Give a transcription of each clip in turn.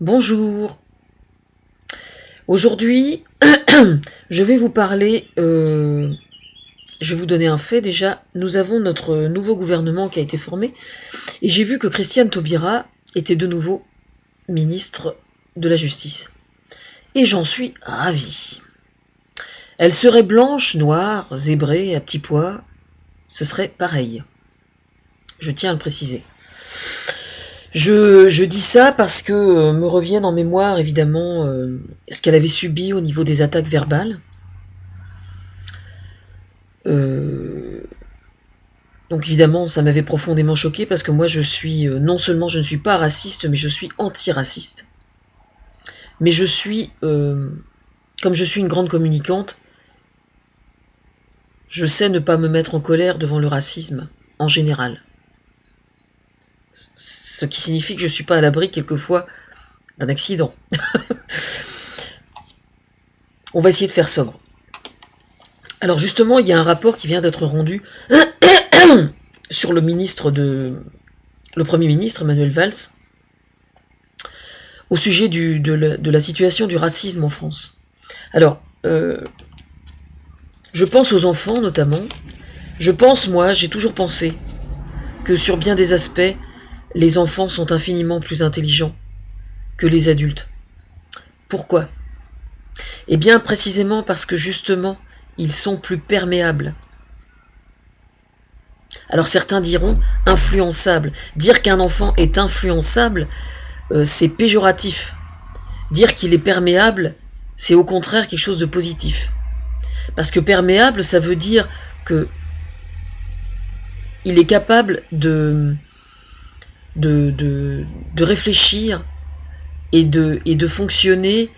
Bonjour. Aujourd'hui, je vais vous parler, je vais vous donner un fait déjà. Nous avons notre nouveau gouvernement qui a été formé et j'ai vu que Christiane Taubira était de nouveau ministre de la Justice. Et j'en suis ravie. Elle serait blanche, noire, zébrée, à petits pois. Ce serait pareil. Je tiens à le préciser. Je dis ça parce que me reviennent en mémoire évidemment ce qu'elle avait subi au niveau des attaques verbales. Donc évidemment ça m'avait profondément choquée parce que moi je suis, non seulement je ne suis pas raciste, mais je suis anti-raciste. Mais je suis, comme je suis une grande communicante, je sais ne pas me mettre en colère devant le racisme en général. Ce qui signifie que je ne suis pas à l'abri quelquefois d'un accident. On va essayer de faire sobre. Alors justement, il y a un rapport qui vient d'être rendu sur le Premier ministre Manuel Valls au sujet de la situation du racisme en France. Alors, je pense aux enfants notamment. Je pense, moi, j'ai toujours pensé que sur bien des aspects, les enfants sont infiniment plus intelligents que les adultes. Pourquoi ? Eh bien, précisément parce que justement, ils sont plus perméables. Alors certains diront influençable. Dire qu'un enfant est influençable, c'est péjoratif. Dire qu'il est perméable, c'est au contraire quelque chose de positif. Parce que perméable, ça veut dire que il est capable de réfléchir et de fonctionner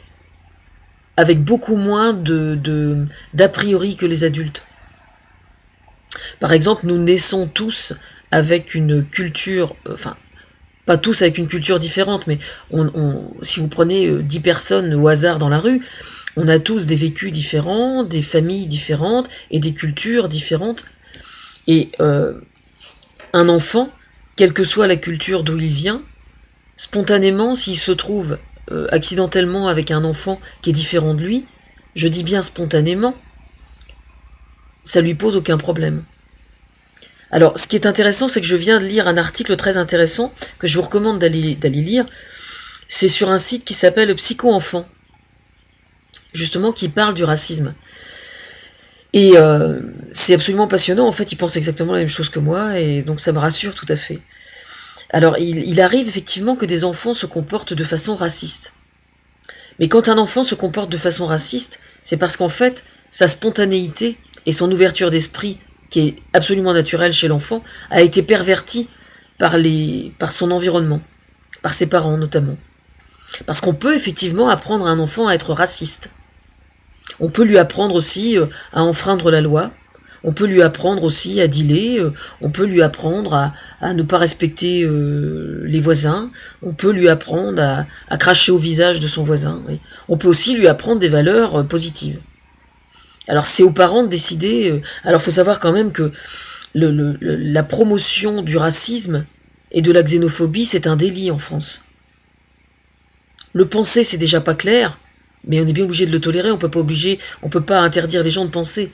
avec beaucoup moins d'a priori que les adultes. Par exemple, nous naissons tous avec une culture, enfin, pas tous avec une culture différente, mais si vous prenez 10 personnes au hasard dans la rue, on a tous des vécus différents, des familles différentes et des cultures différentes. Et un enfant, quelle que soit la culture d'où il vient, spontanément, s'il se trouve accidentellement avec un enfant qui est différent de lui, je dis bien spontanément, ça lui pose aucun problème. Alors, ce qui est intéressant, c'est que je viens de lire un article très intéressant que je vous recommande d'aller lire. C'est sur un site qui s'appelle Psycho Enfant, justement, qui parle du racisme. Et c'est absolument passionnant. En fait, il pense exactement la même chose que moi, et donc ça me rassure tout à fait. Alors, il arrive effectivement que des enfants se comportent de façon raciste. Mais quand un enfant se comporte de façon raciste, c'est parce qu'en fait, sa spontanéité et son ouverture d'esprit, qui est absolument naturelle chez l'enfant, a été pervertie par son environnement, par ses parents notamment. Parce qu'on peut effectivement apprendre à un enfant à être raciste. On peut lui apprendre aussi à enfreindre la loi. On peut lui apprendre aussi à dealer, on peut lui apprendre à ne pas respecter les voisins, on peut lui apprendre à cracher au visage de son voisin. Oui. On peut aussi lui apprendre des valeurs positives. Alors c'est aux parents de décider. Alors il faut savoir quand même que la promotion du racisme et de la xénophobie, c'est un délit en France. Le penser, c'est déjà pas clair, mais on est bien obligé de le tolérer, on peut pas interdire les gens de penser.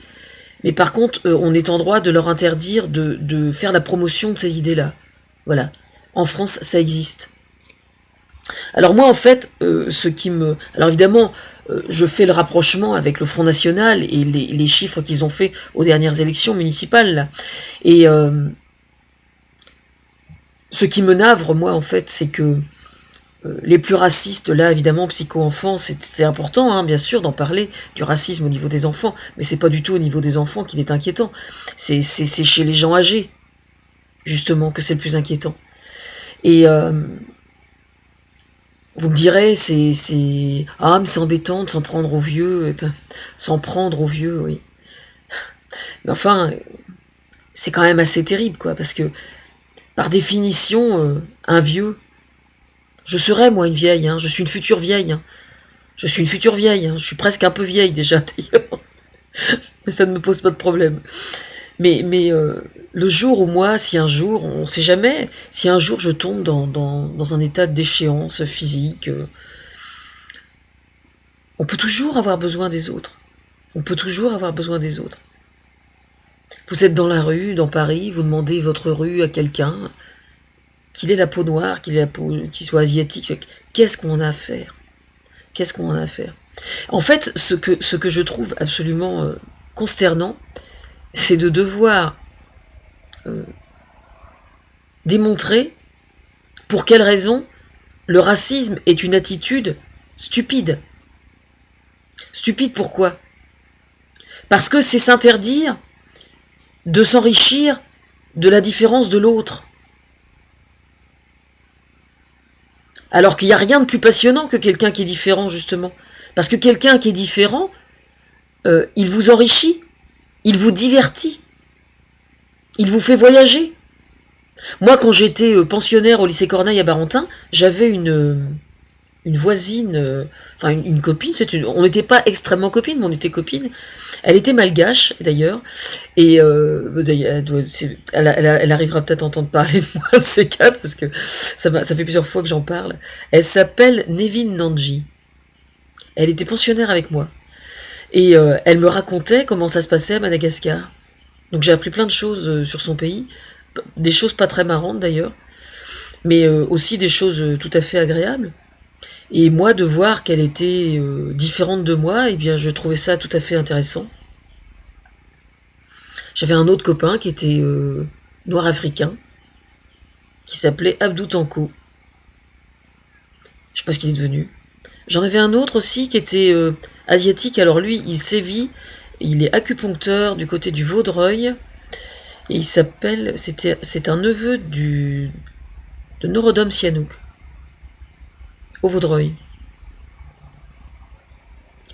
Mais par contre, on est en droit de leur interdire de faire la promotion de ces idées-là. Voilà. En France, ça existe. Alors moi, en fait, alors évidemment, je fais le rapprochement avec le Front National et les chiffres qu'ils ont fait aux dernières élections municipales. Là. Et ce qui me navre, moi, en fait, c'est que les plus racistes, là, évidemment, psycho-enfants, c'est important, hein, bien sûr, d'en parler, du racisme au niveau des enfants, mais c'est pas du tout au niveau des enfants qu'il est inquiétant. C'est chez les gens âgés, justement, que c'est le plus inquiétant. Et vous me direz, ah, mais c'est embêtant de s'en prendre aux vieux, oui. Mais enfin, c'est quand même assez terrible, quoi, parce que, par définition, un vieux, je serai, moi, une vieille, hein. Je suis une future vieille. Hein. Je suis une future vieille. Hein. Je suis presque un peu vieille, déjà, d'ailleurs. Mais ça ne me pose pas de problème. Mais le jour où moi, si un jour, on ne sait jamais, si un jour je tombe dans un état de déchéance physique, on peut toujours avoir besoin des autres. On peut toujours avoir besoin des autres. Vous êtes dans la rue, dans Paris, vous demandez votre rue à quelqu'un, qu'il ait la peau noire, qu'il soit asiatique, qu'est-ce qu'on a à faire? Qu'est-ce qu'on en a à faire? En fait, ce que je trouve absolument consternant, c'est de devoir démontrer pour quelle raison le racisme est une attitude stupide. Stupide pourquoi? Parce que c'est s'interdire de s'enrichir de la différence de l'autre. Alors qu'il n'y a rien de plus passionnant que quelqu'un qui est différent, justement. Parce que quelqu'un qui est différent, il vous enrichit, il vous divertit, il vous fait voyager. Moi, quand j'étais pensionnaire au lycée Corneille à Barentin, j'avais une voisine, enfin une copine, on n'était pas extrêmement copines, mais on était copines. Elle était malgache d'ailleurs, et elle arrivera peut-être à entendre parler de moi de ces quatre, parce que ça fait plusieurs fois que j'en parle. Elle s'appelle Nevin Nanji. Elle était pensionnaire avec moi, et elle me racontait comment ça se passait à Madagascar. Donc j'ai appris plein de choses sur son pays, des choses pas très marrantes d'ailleurs, mais aussi des choses tout à fait agréables. Et moi, de voir qu'elle était différente de moi, eh bien, je trouvais ça tout à fait intéressant. J'avais un autre copain qui était noir africain, qui s'appelait Abdou Tanko. Je sais pas ce qu'il est devenu. J'en avais un autre aussi qui était asiatique. Alors lui, il sévit, il est acupuncteur du côté du Vaudreuil. Et il s'appelle, c'est un neveu de Norodom Sihanouk, au Vaudreuil.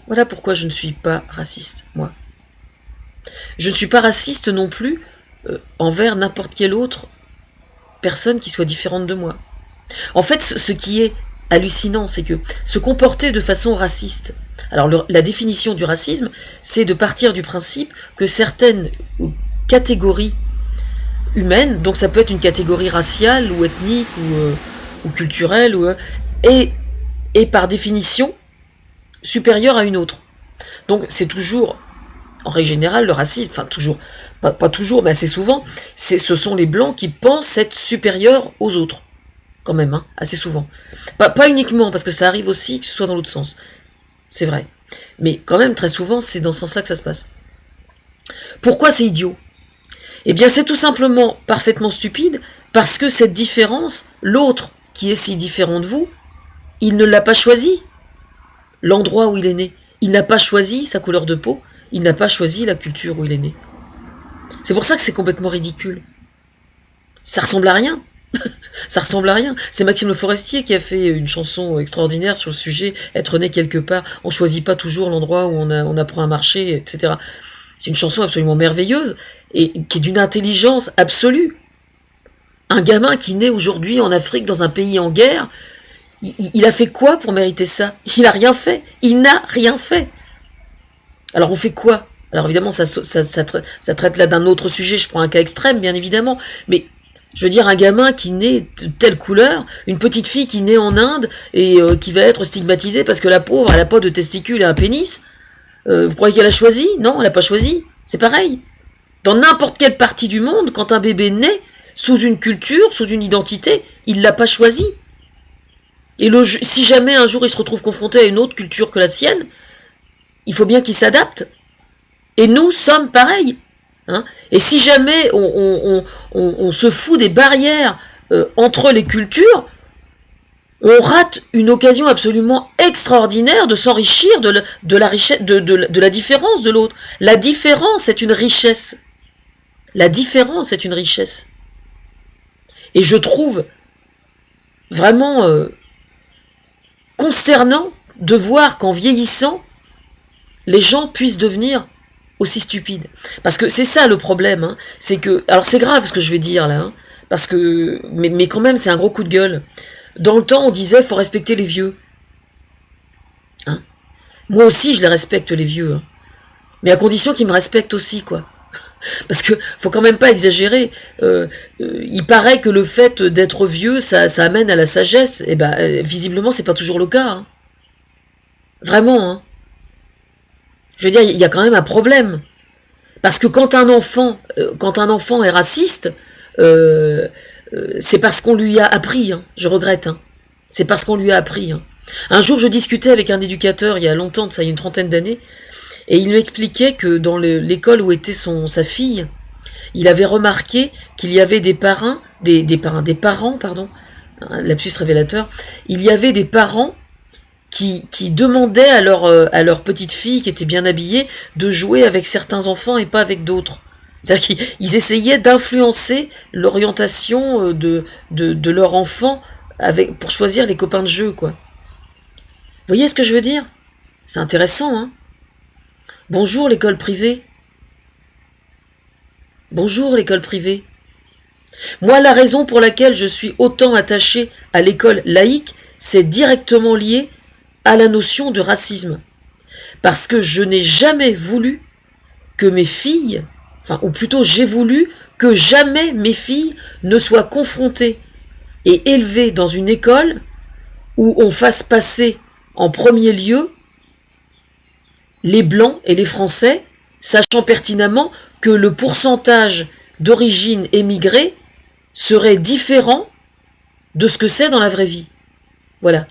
Voilà pourquoi je ne suis pas raciste, moi. Je ne suis pas raciste non plus envers n'importe quelle autre personne qui soit différente de moi. En fait, ce qui est hallucinant, c'est que se comporter de façon raciste. Alors, la définition du racisme, c'est de partir du principe que certaines catégories humaines, donc ça peut être une catégorie raciale ou ethnique ou culturelle, est par définition supérieure à une autre. Donc c'est toujours, en règle générale, le racisme, enfin toujours, pas toujours, mais assez souvent, ce sont les blancs qui pensent être supérieurs aux autres, quand même, hein, assez souvent. Pas uniquement, parce que ça arrive aussi que ce soit dans l'autre sens, c'est vrai. Mais quand même, très souvent, c'est dans ce sens-là que ça se passe. Pourquoi c'est idiot? Eh bien, c'est tout simplement parfaitement stupide, parce que cette différence, l'autre qui est si différent de vous, il ne l'a pas choisi. L'endroit où il est né. Il n'a pas choisi sa couleur de peau, il n'a pas choisi la culture où il est né. C'est pour ça que c'est complètement ridicule. Ça ressemble à rien. Ça ressemble à rien. C'est Maxime Le Forestier qui a fait une chanson extraordinaire sur le sujet, être né quelque part. On choisit pas toujours l'endroit où on apprend à marcher, etc. C'est une chanson absolument merveilleuse et qui est d'une intelligence absolue. Un gamin qui naît aujourd'hui en Afrique dans un pays en guerre, il a fait quoi pour mériter ça? Il n'a rien fait. Il n'a rien fait. Alors on fait quoi? Alors évidemment, ça traite là d'un autre sujet, je prends un cas extrême, bien évidemment, mais je veux dire, un gamin qui naît de telle couleur, une petite fille qui naît en Inde et qui va être stigmatisée parce que la pauvre, elle n'a pas de testicules et un pénis, vous croyez qu'elle a choisi? Non, elle n'a pas choisi. C'est pareil. Dans n'importe quelle partie du monde, quand un bébé naît sous une culture, sous une identité, il ne l'a pas choisi. Et si jamais un jour il se retrouve confronté à une autre culture que la sienne, il faut bien qu'il s'adapte. Et nous sommes pareils. Hein. Et si jamais on se fout des barrières entre les cultures, on rate une occasion absolument extraordinaire de s'enrichir de la différence de l'autre. La différence est une richesse. La différence est une richesse. Et je trouve vraiment consternant de voir qu'en vieillissant, les gens puissent devenir aussi stupides. Parce que c'est ça le problème. Hein. C'est que, alors c'est grave ce que je vais dire là, hein, parce que, mais quand même c'est un gros coup de gueule. Dans le temps, on disait faut respecter les vieux. Hein. Moi aussi, je les respecte les vieux, hein. Mais à condition qu'ils me respectent aussi, quoi. Parce que faut quand même pas exagérer. Il paraît que le fait d'être vieux, ça amène à la sagesse. Et ben, visiblement, c'est pas toujours le cas. Hein. Vraiment. Hein. Je veux dire, il y a quand même un problème. Parce que quand un enfant est raciste, c'est parce qu'on lui a appris. Hein. Je regrette. Hein. C'est parce qu'on lui a appris. Hein. Un jour, je discutais avec un éducateur, il y a longtemps, ça y a une trentaine d'années, et il m'expliquait que dans l'école où était sa fille, il avait remarqué qu'il y avait des parents, pardon, un lapsus révélateur, il y avait des parents qui demandaient à leur petite fille, qui était bien habillée, de jouer avec certains enfants et pas avec d'autres. C'est-à-dire qu'ils essayaient d'influencer l'orientation de leur enfant pour choisir les copains de jeu, quoi. Vous voyez ce que je veux dire? C'est intéressant, hein? Bonjour l'école privée. Bonjour l'école privée. Moi, la raison pour laquelle je suis autant attachée à l'école laïque, c'est directement lié à la notion de racisme. Parce que je n'ai jamais voulu que mes filles, ou plutôt j'ai voulu que jamais mes filles ne soient confrontées et élevées dans une école où on fasse passer en premier lieu les Blancs et les Français, sachant pertinemment que le pourcentage d'origine émigrée serait différent de ce que c'est dans la vraie vie. Voilà.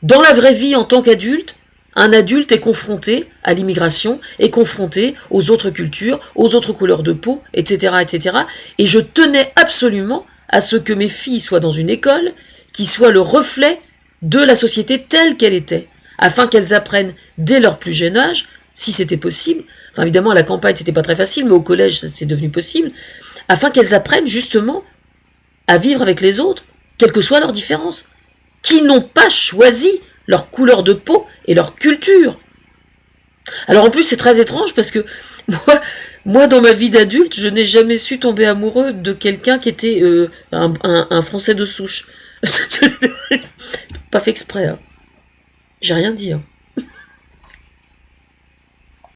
Dans la vraie vie, en tant qu'adulte, un adulte est confronté à l'immigration, est confronté aux autres cultures, aux autres couleurs de peau, etc., etc. Et je tenais absolument à ce que mes filles soient dans une école qui soit le reflet de la société telle qu'elle était, afin qu'elles apprennent dès leur plus jeune âge, si c'était possible, enfin évidemment à la campagne c'était pas très facile, mais au collège c'est devenu possible, afin qu'elles apprennent justement à vivre avec les autres, quelles que soient leurs différences, qui n'ont pas choisi leur couleur de peau et leur culture. Alors en plus c'est très étrange parce que moi dans ma vie d'adulte, je n'ai jamais su tomber amoureux de quelqu'un qui était un Français de souche. Pas fait exprès, hein. J'ai rien dit. Hein.